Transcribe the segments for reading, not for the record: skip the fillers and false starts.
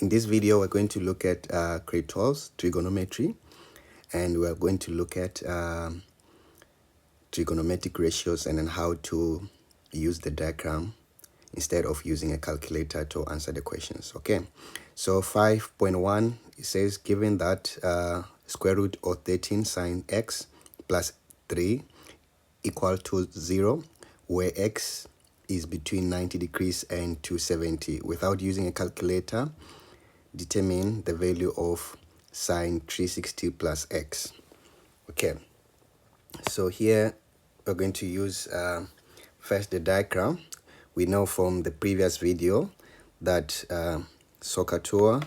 In this video, we're going to look at grade 12 trigonometry, and we're going to look at trigonometric ratios and then how to use the diagram instead of using a calculator to answer the questions. Okay, so 5.1, it says given that square root of 13 sine x plus 3 equal to 0, where x is between 90 degrees and 270. Without using a calculator, determine the value of sine 360 plus x. Okay, so here we're going to use first the diagram. We know from the previous video that SOHCAHTOA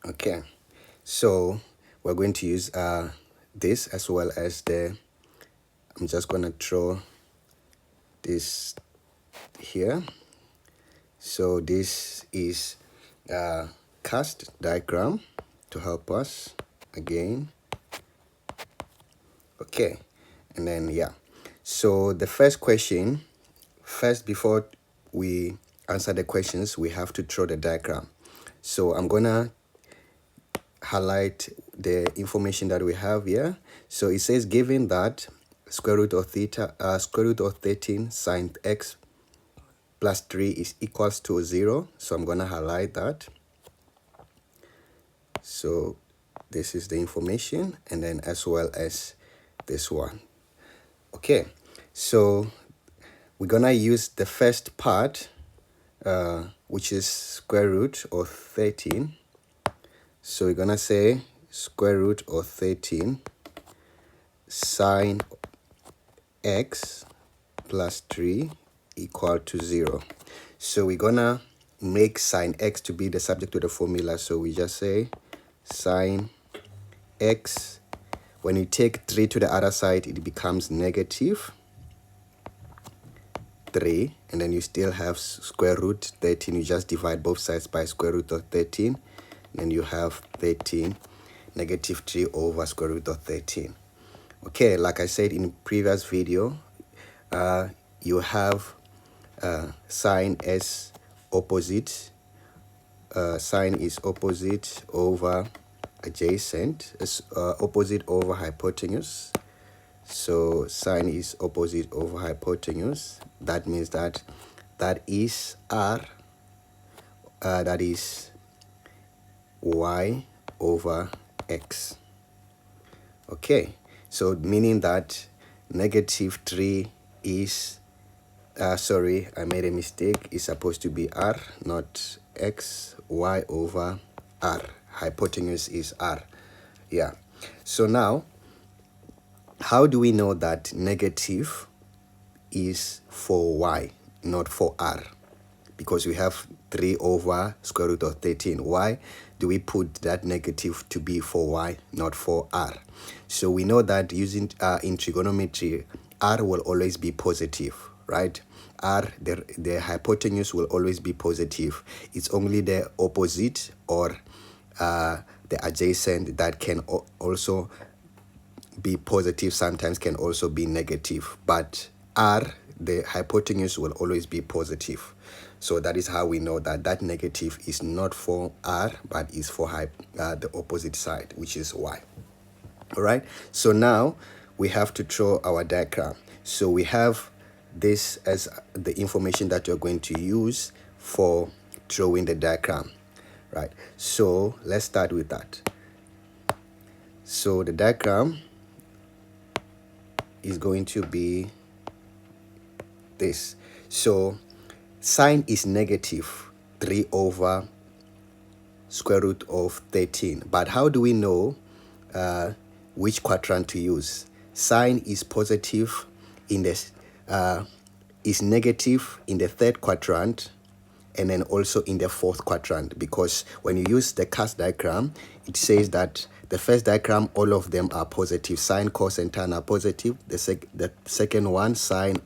okay, so we're going to use this as well as I'm just going to draw this here. So this is a cast diagram to help us again. Okay, and then yeah, so the first question, before we answer the questions, we have to draw the diagram. So I'm gonna highlight the information that we have here. So it says given that square root of 13 sine x plus 3 is equals to 0. So I'm gonna highlight that. So this is the information, and then as well as this one. Okay, so we're gonna use the first part, which is square root of 13. So we're gonna say square root of 13 sine x plus 3 equal to 0. So we're gonna make sine x to be the subject to the formula. So we just say sine x. When you take 3 to the other side, it becomes negative 3, and then you still have square root 13. You just divide both sides by square root of 13, and you have 13 negative 3 over square root of 13. Okay, like I said in previous video, you have sine as opposite. Sine is opposite over adjacent, opposite over hypotenuse. So sine is opposite over hypotenuse. That means that is r, that is y over x. Okay, so meaning that negative 3 is sorry, I made a mistake. It's supposed to be r, not x. Y over r. Hypotenuse is r. Yeah. So now, how do we know that negative is for y, not for r? Because we have 3 over square root of 13. Why do we put that negative to be for y, not for r? So we know that using in trigonometry, r will always be positive, right? R, the hypotenuse will always be positive. It's only the opposite or the adjacent that can also be positive, sometimes can also be negative. But R, the hypotenuse, will always be positive. So that is how we know that that negative is not for R, but is for the opposite side, which is Y. All right, so now we have to draw our diagram. So we have this as the information that you're going to use for drawing the diagram, right? So let's start with that. So the diagram is going to be this. So sine is negative 3 over square root of 13. But how do we know which quadrant to use? Sine is positive in this is negative in the third quadrant, and then also in the fourth quadrant, because when you use the cast diagram, it says that the first diagram, all of them are positive. Sine, cos, and tan are positive. The second one, sine,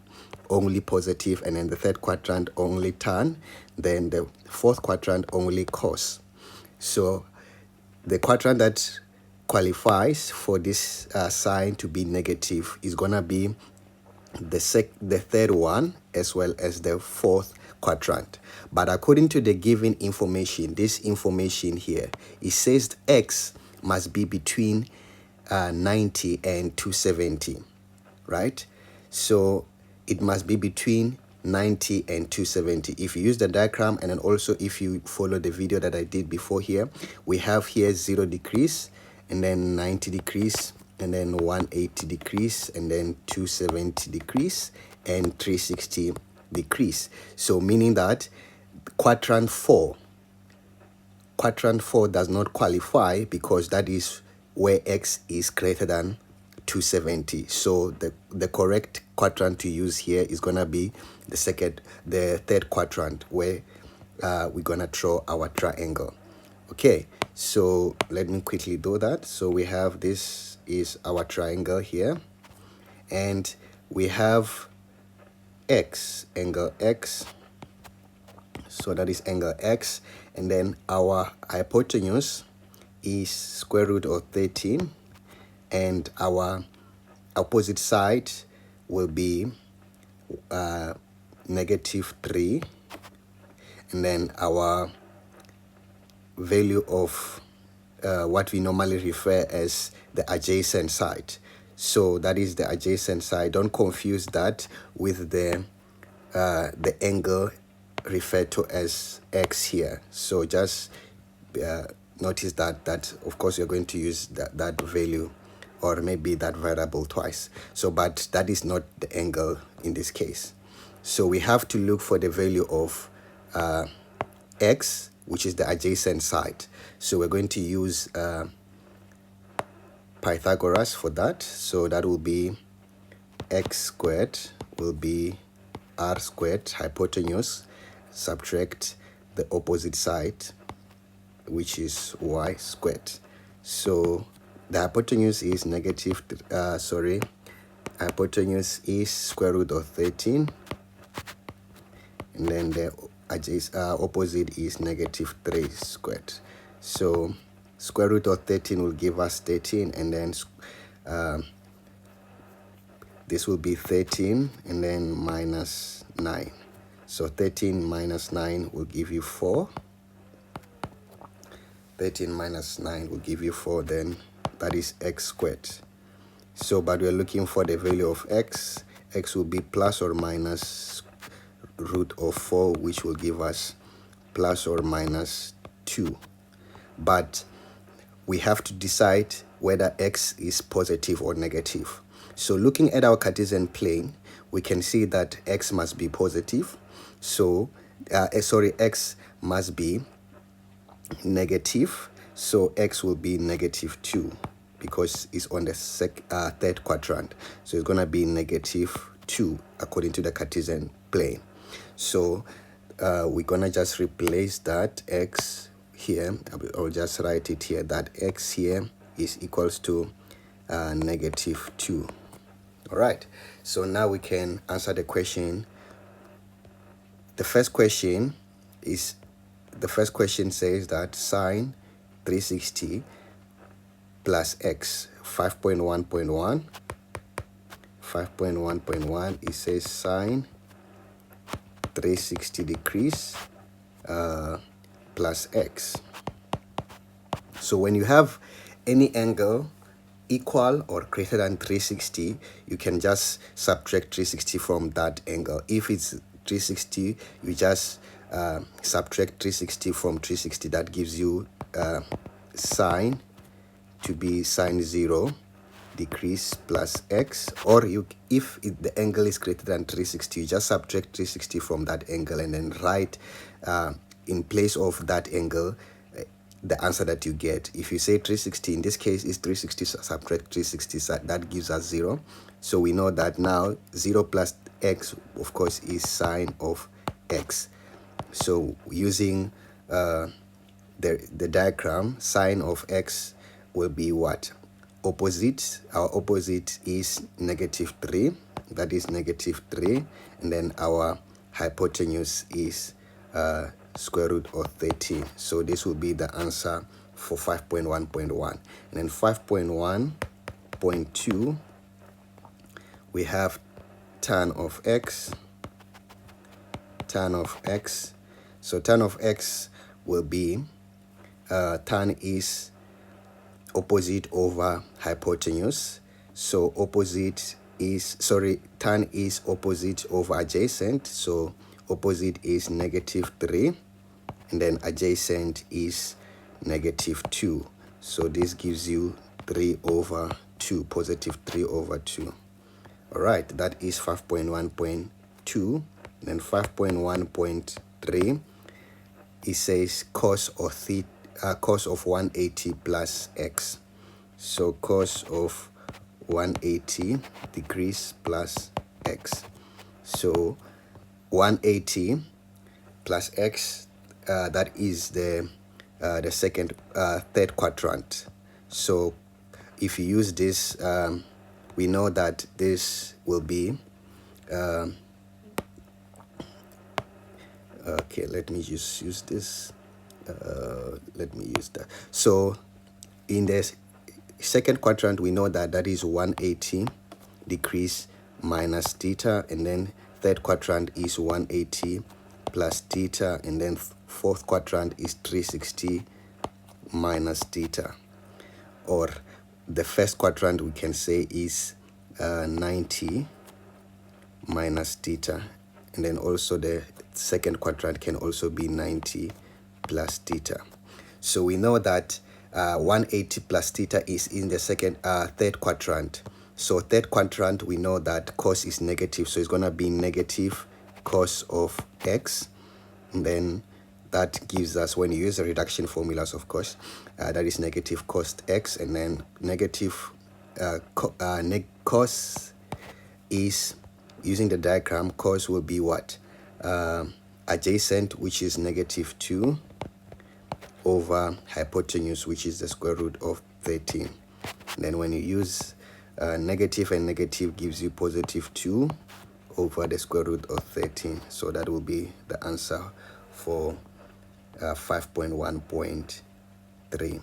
only positive, and then the third quadrant, only tan. Then the fourth quadrant, only cos. So the quadrant that qualifies for this sign to be negative is gonna be the third one as well as the fourth quadrant. But according to the given information, this information here, it says x must be between 90 and 270, right? So it must be between 90 and 270. If you use the diagram, and then also if you follow the video that I did before here, we have here 0 degrees, and then 90 degrees, and then 180 degrees, and then 270 degrees, and 360 degrees. So meaning that quadrant 4 does not qualify, because that is where x is greater than 270. So the correct quadrant to use here is gonna be the third quadrant, where we're gonna draw our triangle. Okay, so let me quickly do that. So we have, this is our triangle here, and we have x, angle x. So that is angle x, and then our hypotenuse is square root of 13, and our opposite side will be -3, and then our value of what we normally refer as the adjacent side. So that is the adjacent side. Don't confuse that with the angle referred to as x here. So just notice that of course you're going to use that value, or maybe that variable twice. So but that is not the angle in this case. So we have to look for the value of x, which is the adjacent side. So we're going to use Pythagoras for that. So that will be x squared will be r squared, hypotenuse, subtract the opposite side, which is y squared. So the hypotenuse is hypotenuse is square root of 13, and then the opposite is -3 squared. So square root of 13 will give us 13, and then this will be 13, and then minus 9. So 13 minus 9 will give you 4. 13 minus 9 will give you 4, then that is x squared. So but we're looking for the value of x. X will be plus or minus root of 4, which will give us plus or minus 2. But we have to decide whether x is positive or negative. So looking at our Cartesian plane, we can see that x must be positive. So x must be negative. So x will be -2, because it's on the third quadrant. So it's going to be -2 according to the Cartesian plane. So we're going to just replace that x here. I'll just write it here, that x here is equals to -2. All right, so now we can answer the question. The first question says that sine 360 plus x, 5.1.1. 5.1.1, it says sine 360 degrees plus x. So when you have any angle equal or greater than 360, you can just subtract 360 from that angle. If it's 360, you just subtract 360 from 360. That gives you sine to be sine 0 degrees plus x. Or if the angle is greater than 360, you just subtract 360 from that angle, and then write in place of that angle the answer that you get. If you say 360, in this case is 360 subtract 360, that gives us 0. So we know that now 0 plus x, of course, is sine of x. So using the diagram, sine of x will be what? Opposite. Our opposite is -3. That is -3. And then our hypotenuse is square root of 13. So this will be the answer for 5.1.1. And then 5.1.2, we have tan of x. So tan of x will be, tan is opposite over hypotenuse. So tan is opposite over adjacent. So opposite is -3, and then adjacent is -2. So this gives you 3/2, positive 3/2. All right, that is 5.1.2. Then 5.1.3, it says cos of 180 plus x. So cos of 180 degrees plus x. So 180 plus x, that is the third quadrant. So if you use this, we know that this will be, okay, let me just use this. Let me use that. So in the second quadrant, we know that that is 180 degrees minus theta, and then third quadrant is 180 plus theta, and then fourth quadrant is 360 minus theta. Or the first quadrant we can say is 90 minus theta, and then also the second quadrant can also be 90 plus theta. So we know that 180 plus theta is in the third quadrant. So third quadrant, we know that cos is negative, so it's going to be negative cos of x, and then that gives us, when you use the reduction formulas, of course, that is negative cos x, and then negative cos is, using the diagram, cos will be what? Adjacent, which is -2, over hypotenuse, which is the square root of 13. And then when you use negative and negative, gives you positive 2 over the square root of 13. So that will be the answer for 5.1.3.